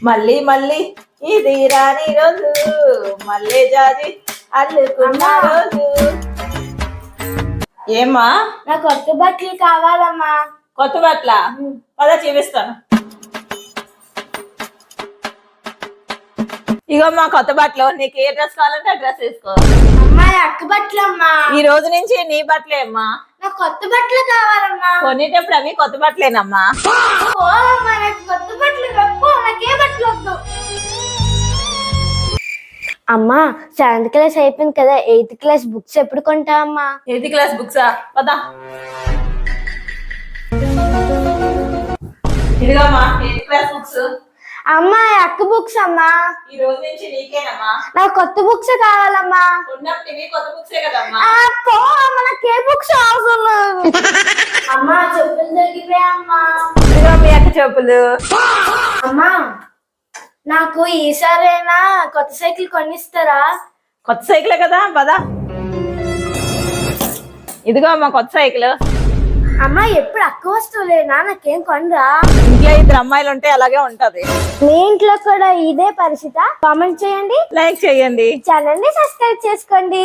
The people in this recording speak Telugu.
మళ్ళీ మళ్ళీ ఇది రాని రోజు మళ్ళీ జాజి అల్లుకున్న రోజు. ఏమ్మా? నా కొత్త బట్టలు కావాలమ్మా. కొత్త బట్టల? పద చూపిస్తాను. ఇగో మా కొత్త బట్టలు, నీకు ఏ డ్రెస్ కావాలంటే ఆ డ్రెస్ వేసుకో. అమ్మా అక్క బట్టలు అమ్మా. ఈ రోజు నుంచి నీ బట్టలే అమ్మా. నాకు కొత్త బట్టలు కావాలమ్మా. కొనేటప్పుడు అవి కొత్త బట్టలేనమ్మా. అమ్మా నాకు కొత్త బట్టలు తప్పు, నాకే బట్టలు వద్దు. అమ్మా 7th క్లాస్ అయిపోయింది కదా, 8th క్లాస్ బుక్స్ ఎప్పుడు కొంటా అమ్మా? 8th class బుక్సా? పదా ఇదిగోమ్మా 8th క్లాస్ బుక్స్. అమ్మా అక్క బుక్స్ అమ్మా. ఈ రోజు నుంచి నీకేనమ్మా. నాకు కొత్త బుక్స్ కావాలమ్మా. ఉన్నప్పుడు ఇవి కొత్త బుక్సే కదమ్మా. మనకే బుక్స్ అవసరం లేదు. అమ్మా చెప్పులు దొరికిపోయామ్మా. ఇదిగో మీ అక్క చెప్పులు. అమ్మా నాకు ఈసారైనా కొత్త సైకిల్ కొనిస్తారా? కొత్త సైకిలే కదా, పదా. ఇదిగో అమ్మా కొత్త సైకిల్. అమ్మా ఎప్పుడు అక్క వస్తువులేనా, నాకేం కొనరా? ఇంట్లో 2 అమ్మాయిలు ఉంటే అలాగే ఉంటది. మీ ఇంట్లో కూడా ఇదే పరిస్థితి? కామెంట్ చేయండి, లైక్ చేయండి, ఛానల్ ని సబ్స్క్రైబ్ చేసుకోండి.